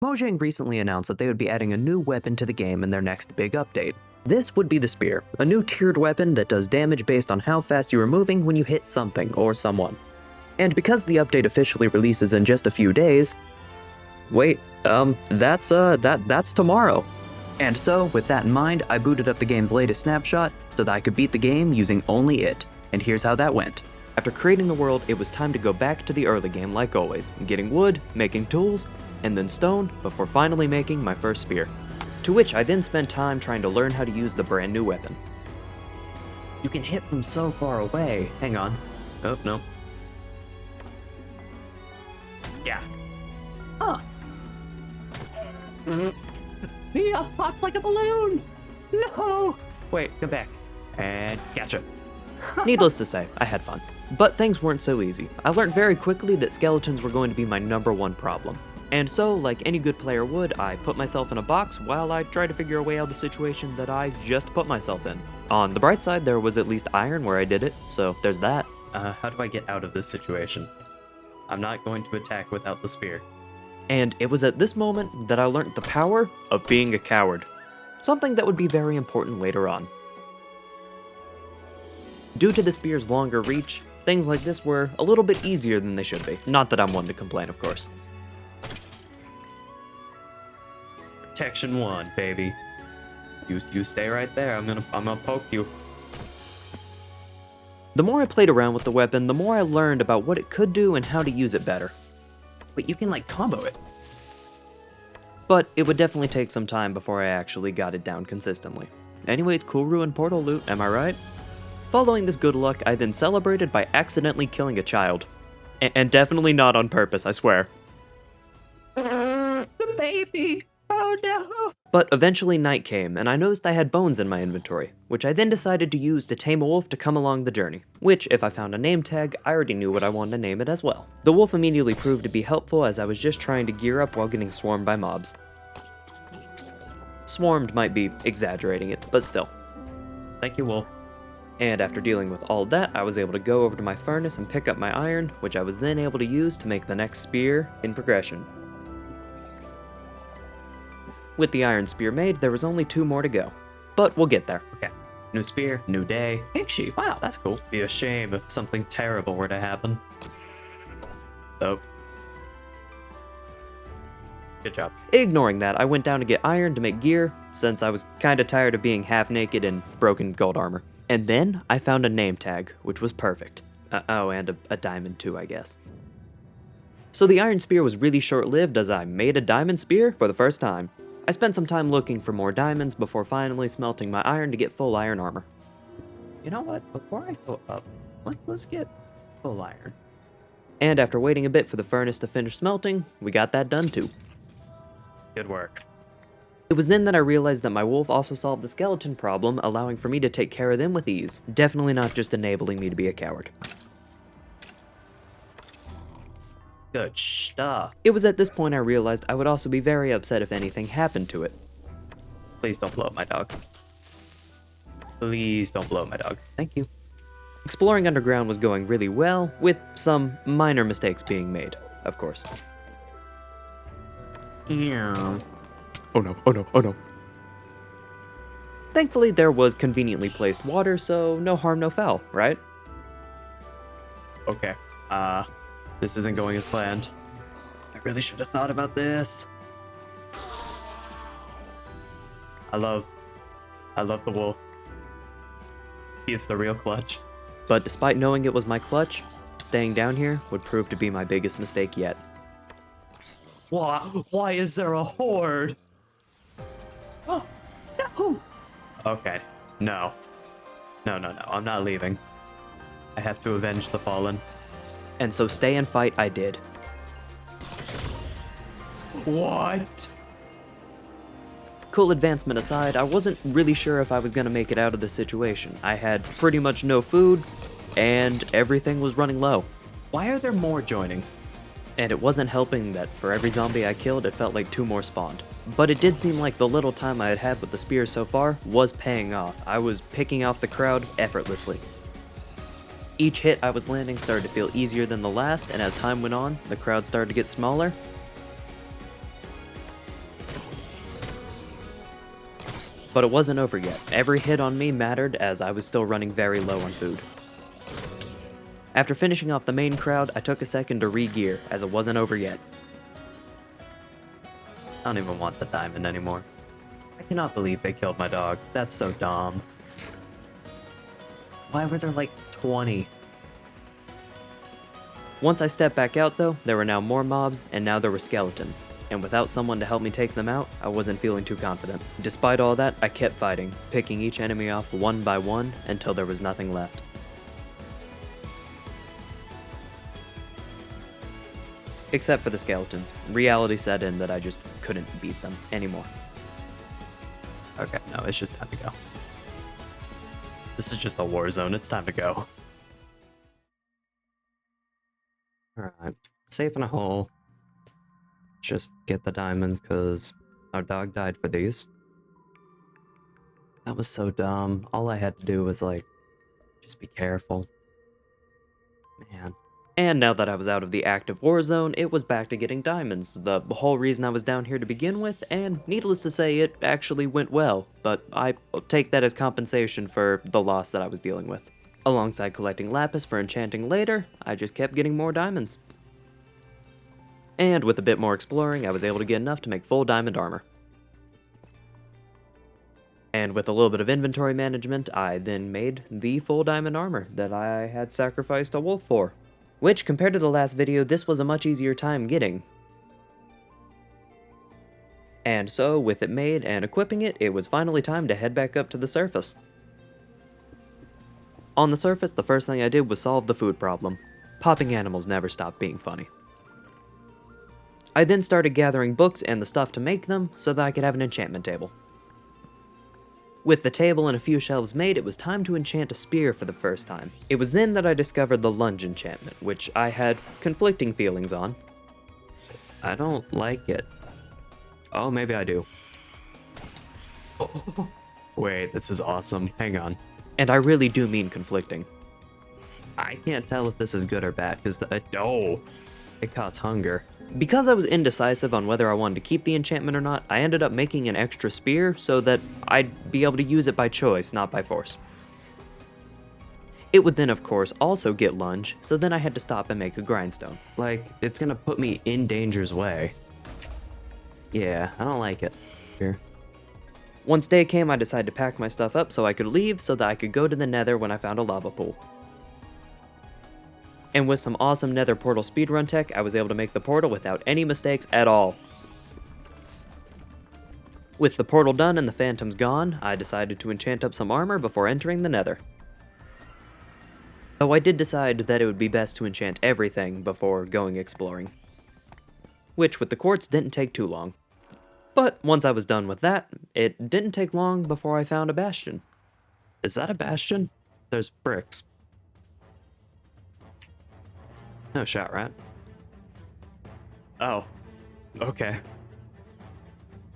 Mojang recently announced that they would be adding a new weapon to the game in their next big update. This would be the Spear, a new tiered weapon that does damage based on how fast you are moving when you hit something or someone. And because the update officially releases in just a few days... Wait, that's tomorrow. And so, with that in mind, I booted up the game's latest snapshot so that I could beat the game using only it. And here's how that went. After creating the world, it was time to go back to the early game like always, getting wood, making tools, and then stone before finally making my first spear. To which I then spent time trying to learn how to use the brand new weapon. You can hit from so far away. Hang on. Oh, no. Yeah. Huh. Yeah, popped like a balloon! No! Wait, come back. And gotcha. Needless to say, I had fun. But things weren't so easy. I learned very quickly that skeletons were going to be my #1 problem. And so, like any good player would, I put myself in a box while I tried to figure a way out of the situation that I just put myself in. On the bright side, there was at least iron where I did it, so there's that. How do I get out of this situation? I'm not going to attack without the spear. And it was at this moment that I learned the power of being a coward. Something that would be very important later on. Due to the spear's longer reach, things like this were a little bit easier than they should be. Not that I'm one to complain, of course. Protection 1, baby. You stay right there. I'm gonna poke you. The more I played around with the weapon, the more I learned about what it could do and how to use it better. Wait, you can like combo it. But it would definitely take some time before I actually got it down consistently. Anyways, cool ruin portal loot, am I right? Following this good luck, I then celebrated by accidentally killing a child. And definitely not on purpose, I swear. The baby! Oh no! But eventually night came, and I noticed I had bones in my inventory, which I then decided to use to tame a wolf to come along the journey. Which, if I found a name tag, I already knew what I wanted to name it as well. The wolf immediately proved to be helpful as I was just trying to gear up while getting swarmed by mobs. Swarmed might be exaggerating it, but still. Thank you, wolf. And after dealing with all that, I was able to go over to my furnace and pick up my iron, which I was then able to use to make the next spear in progression. With the iron spear made, there was only 2 more to go. But we'll get there. Okay. New spear, new day. Pixie, wow, that's cool. Be a shame if something terrible were to happen. So. Good job. Ignoring that, I went down to get iron to make gear, since I was kinda tired of being half naked in broken gold armor. And then I found a name tag, which was perfect. Oh, and a diamond too, I guess. So the iron spear was really short-lived as I made a diamond spear for the first time. I spent some time looking for more diamonds before finally smelting my iron to get full iron armor. You know what? Before I go up, let's get full iron. And after waiting a bit for the furnace to finish smelting, we got that done too. Good work. It was then that I realized that my wolf also solved the skeleton problem, allowing for me to take care of them with ease. Definitely not just enabling me to be a coward. Good stuff. It was at this point I realized I would also be very upset if anything happened to it. Please don't blow up my dog. Please don't blow up my dog. Thank you. Exploring underground was going really well, with some minor mistakes being made, of course. Yeah. Oh no, oh no, oh no. Thankfully, there was conveniently placed water, so no harm, no foul, right? Okay, this isn't going as planned. I really should have thought about this. I love the wolf. He is the real clutch. But despite knowing it was my clutch, staying down here would prove to be my biggest mistake yet. Why is there a horde? Oh, no! Okay, no. No, I'm not leaving. I have to avenge the fallen. And so stay and fight I did. What? Cool advancement aside, I wasn't really sure if I was gonna make it out of the situation. I had pretty much no food, and everything was running low. Why are there more joining? And it wasn't helping that for every zombie I killed, it felt like 2 more spawned. But it did seem like the little time I had had with the spear so far was paying off. I was picking off the crowd effortlessly. Each hit I was landing started to feel easier than the last, and as time went on, the crowd started to get smaller. But it wasn't over yet. Every hit on me mattered as I was still running very low on food. After finishing off the main crowd, I took a second to re-gear as it wasn't over yet. I don't even want the diamond anymore. I cannot believe they killed my dog. That's so dumb. Why were there like 20? Once I stepped back out though, there were now more mobs, and now there were skeletons. And without someone to help me take them out, I wasn't feeling too confident. Despite all that, I kept fighting, picking each enemy off one by one until there was nothing left. Except for the skeletons. Reality set in that I just couldn't beat them anymore. Okay, no, it's just time to go. This is just a war zone, it's time to go. Alright, safe in a hole. Just get the diamonds, because our dog died for these. That was so dumb. All I had to do was, like, just be careful. Man. And now that I was out of the active war zone, it was back to getting diamonds, the whole reason I was down here to begin with, and needless to say, it actually went well, but I take that as compensation for the loss that I was dealing with. Alongside collecting lapis for enchanting later, I just kept getting more diamonds. And with a bit more exploring, I was able to get enough to make full diamond armor. And with a little bit of inventory management, I then made the full diamond armor that I had sacrificed a wolf for. Which, compared to the last video, this was a much easier time getting. And so, with it made and equipping it, it was finally time to head back up to the surface. On the surface, the first thing I did was solve the food problem. Popping animals never stopped being funny. I then started gathering books and the stuff to make them, so that I could have an enchantment table. With the table and a few shelves made, it was time to enchant a spear for the first time. It was then that I discovered the lunge enchantment, which I had conflicting feelings on. I don't like it. Oh, maybe I do. Oh, wait, this is awesome. Hang on. And I really do mean conflicting. I can't tell if this is good or bad, because it caused hunger. Because I was indecisive on whether I wanted to keep the enchantment or not, I ended up making an extra spear so that I'd be able to use it by choice, not by force. It would then, of course, also get lunge, so then I had to stop and make a grindstone. Like, it's gonna put me in danger's way. Yeah, I don't like it. Here. Once day came, I decided to pack my stuff up so I could leave so that I could go to the nether when I found a lava pool. And with some awesome nether portal speedrun tech, I was able to make the portal without any mistakes at all. With the portal done and the phantoms gone, I decided to enchant up some armor before entering the nether. Though I did decide that it would be best to enchant everything before going exploring. Which with the quartz didn't take too long. But once I was done with that, it didn't take long before I found a bastion. Is that a bastion? There's bricks. No shot, right? Oh. Okay.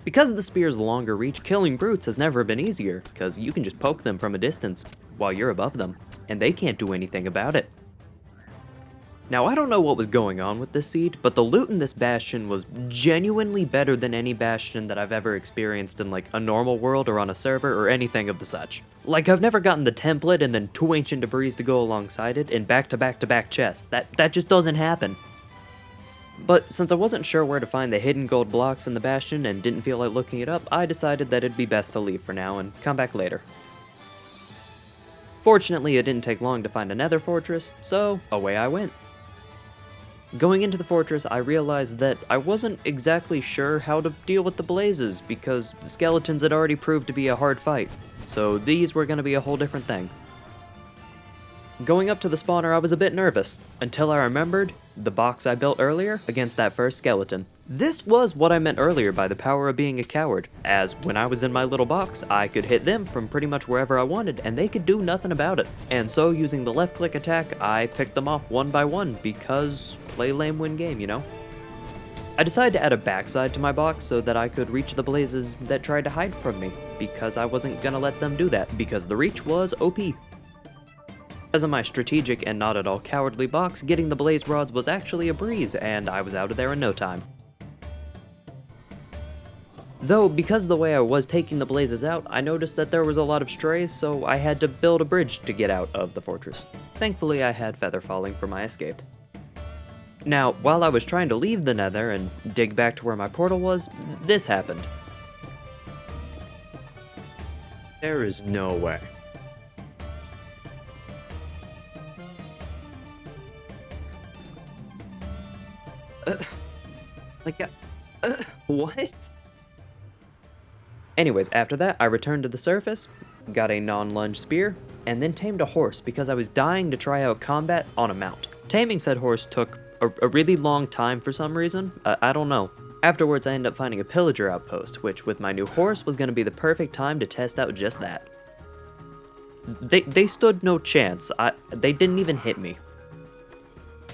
Because of the spear's longer reach, killing brutes has never been easier, because you can just poke them from a distance while you're above them, and they can't do anything about it. Now, I don't know what was going on with this seed, but the loot in this bastion was genuinely better than any bastion that I've ever experienced in like a normal world or on a server or anything of the such. Like, I've never gotten the template and then 2 ancient debris to go alongside it in back-to-back-to-back chests. That just doesn't happen. But since I wasn't sure where to find the hidden gold blocks in the bastion and didn't feel like looking it up, I decided that it'd be best to leave for now and come back later. Fortunately, it didn't take long to find a nether fortress, so away I went. Going into the fortress, I realized that I wasn't exactly sure how to deal with the blazes because the skeletons had already proved to be a hard fight, so these were going to be a whole different thing. Going up to the spawner, I was a bit nervous, until I remembered the box I built earlier against that first skeleton. This was what I meant earlier by the power of being a coward, as when I was in my little box, I could hit them from pretty much wherever I wanted, and they could do nothing about it. And so, using the left-click attack, I picked them off one by one, because play lame win game, you know? I decided to add a backside to my box so that I could reach the blazes that tried to hide from me, because I wasn't gonna let them do that, because the reach was OP. As of my strategic and not at all cowardly box, getting the blaze rods was actually a breeze, and I was out of there in no time. Though, because the way I was taking the blazes out, I noticed that there was a lot of strays, so I had to build a bridge to get out of the fortress. Thankfully, I had feather falling for my escape. Now, while I was trying to leave the nether and dig back to where my portal was, this happened. There is no way. What? Anyways, after that, I returned to the surface, got a non-lunge spear, and then tamed a horse because I was dying to try out combat on a mount. Taming said horse took a really long time for some reason. I don't know. Afterwards, I ended up finding a pillager outpost, which with my new horse was going to be the perfect time to test out just that. They stood no chance. They didn't even hit me.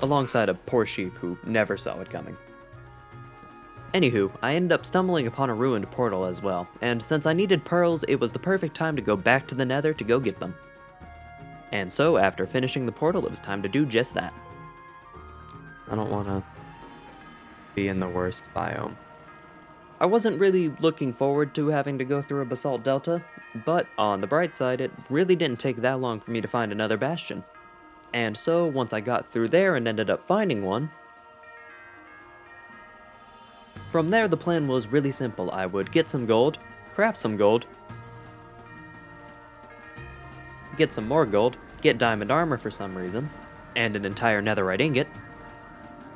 Alongside a poor sheep who never saw it coming. Anywho, I ended up stumbling upon a ruined portal as well, and since I needed pearls, it was the perfect time to go back to the nether to go get them. And so, after finishing the portal, it was time to do just that. I don't want to be in the worst biome. I wasn't really looking forward to having to go through a basalt delta, but on the bright side, it really didn't take that long for me to find another bastion. And so, once I got through there and ended up finding one, from there the plan was really simple. I would get some gold, craft some gold, get some more gold, get diamond armor for some reason, and an entire netherite ingot,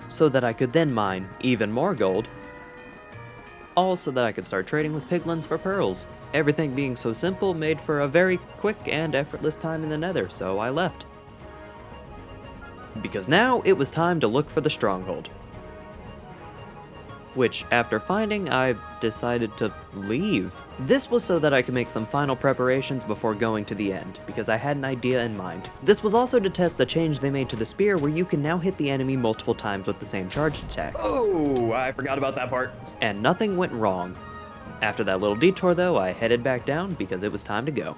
so that I could then mine even more gold, all so that I could start trading with piglins for pearls. Everything being so simple made for a very quick and effortless time in the nether, so I left. Because now it was time to look for the stronghold. Which, after finding, I decided to leave. This was so that I could make some final preparations before going to the end, because I had an idea in mind. This was also to test the change they made to the spear where you can now hit the enemy multiple times with the same charged attack. Oh, I forgot about that part. And nothing went wrong. After that little detour though, I headed back down because it was time to go.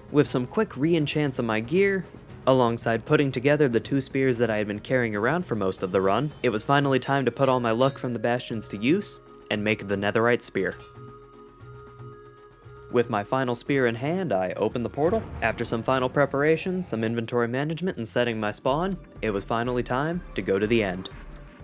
With some quick re-enchants of my gear, alongside putting together the 2 spears that I had been carrying around for most of the run, it was finally time to put all my luck from the bastions to use and make the netherite spear. With my final spear in hand, I opened the portal. After some final preparations, some inventory management, and setting my spawn, it was finally time to go to the end.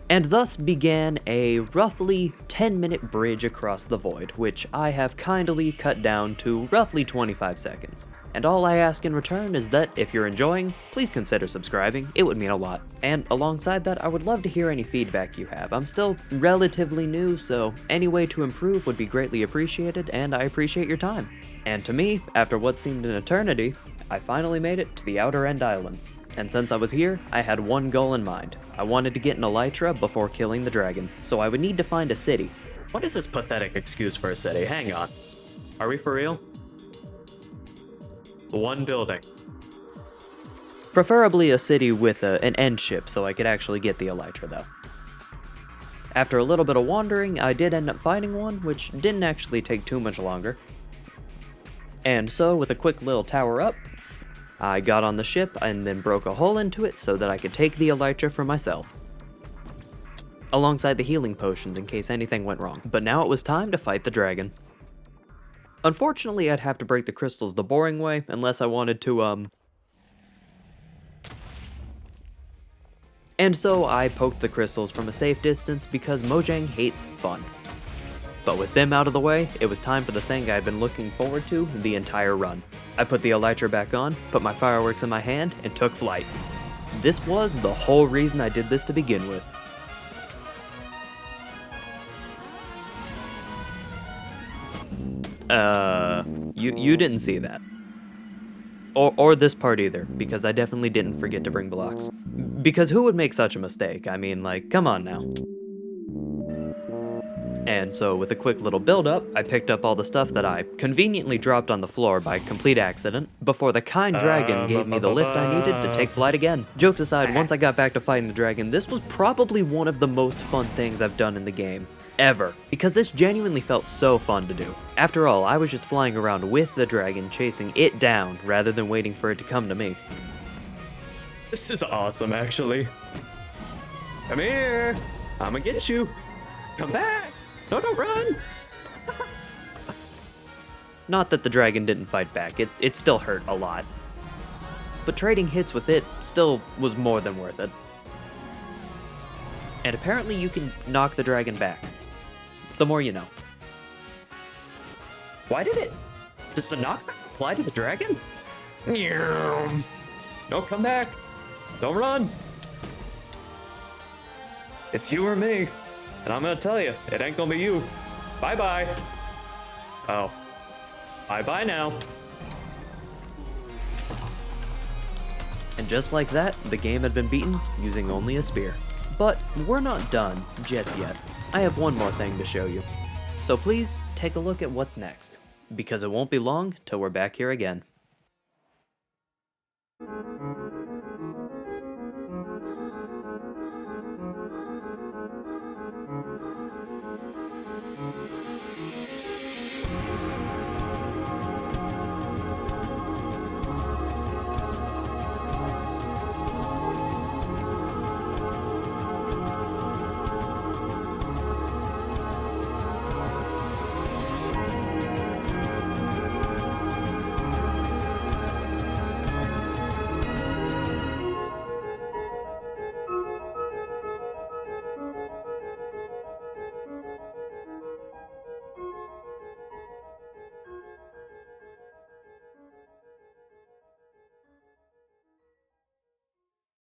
And thus began a roughly 10-minute bridge across the void, which I have kindly cut down to roughly 25 seconds. And all I ask in return is that if you're enjoying, please consider subscribing, it would mean a lot. And alongside that, I would love to hear any feedback you have. I'm still relatively new, so any way to improve would be greatly appreciated, and I appreciate your time. And to me, after what seemed an eternity, I finally made it to the Outer End Islands. And since I was here, I had one goal in mind. I wanted to get an elytra before killing the dragon, so I would need to find a city. What is this pathetic excuse for a city? Hang on. Are we for real? One building. Preferably a city with an end ship so I could actually get the elytra though. After a little bit of wandering, I did end up finding one, which didn't actually take too much longer. And so, with a quick little tower up, I got on the ship and then broke a hole into it so that I could take the elytra for myself. Alongside the healing potions in case anything went wrong. But now it was time to fight the dragon. Unfortunately, I'd have to break the crystals the boring way unless I wanted to, And so I poked the crystals from a safe distance because Mojang hates fun. But with them out of the way, it was time for the thing I had been looking forward to the entire run. I put the elytra back on, put my fireworks in my hand, and took flight. This was the whole reason I did this to begin with. You didn't see that. Or this part either, because I definitely didn't forget to bring blocks. Because who would make such a mistake? I mean, like, come on now. And so with a quick little build-up, I picked up all the stuff that I conveniently dropped on the floor by complete accident, before the kind dragon gave me the lift I needed to take flight again. Jokes aside, once I got back to fighting the dragon, this was probably one of the most fun things I've done in the game. Ever. Because this genuinely felt so fun to do. After all, I was just flying around with the dragon, chasing it down, rather than waiting for it to come to me. This is awesome, actually. Come here. I'ma get you. Come back. No, don't run! Not that the dragon didn't fight back, it still hurt a lot. But trading hits with it still was more than worth it. And apparently you can knock the dragon back. The more you know. Why did it? Does the knockback apply to the dragon? No, come back. Don't run. It's you or me. And I'm gonna tell you, it ain't gonna be you. Bye-bye. Oh. Bye-bye now. And just like that, the game had been beaten using only a spear. But we're not done just yet. I have one more thing to show you. So please take a look at what's next, because it won't be long till we're back here again.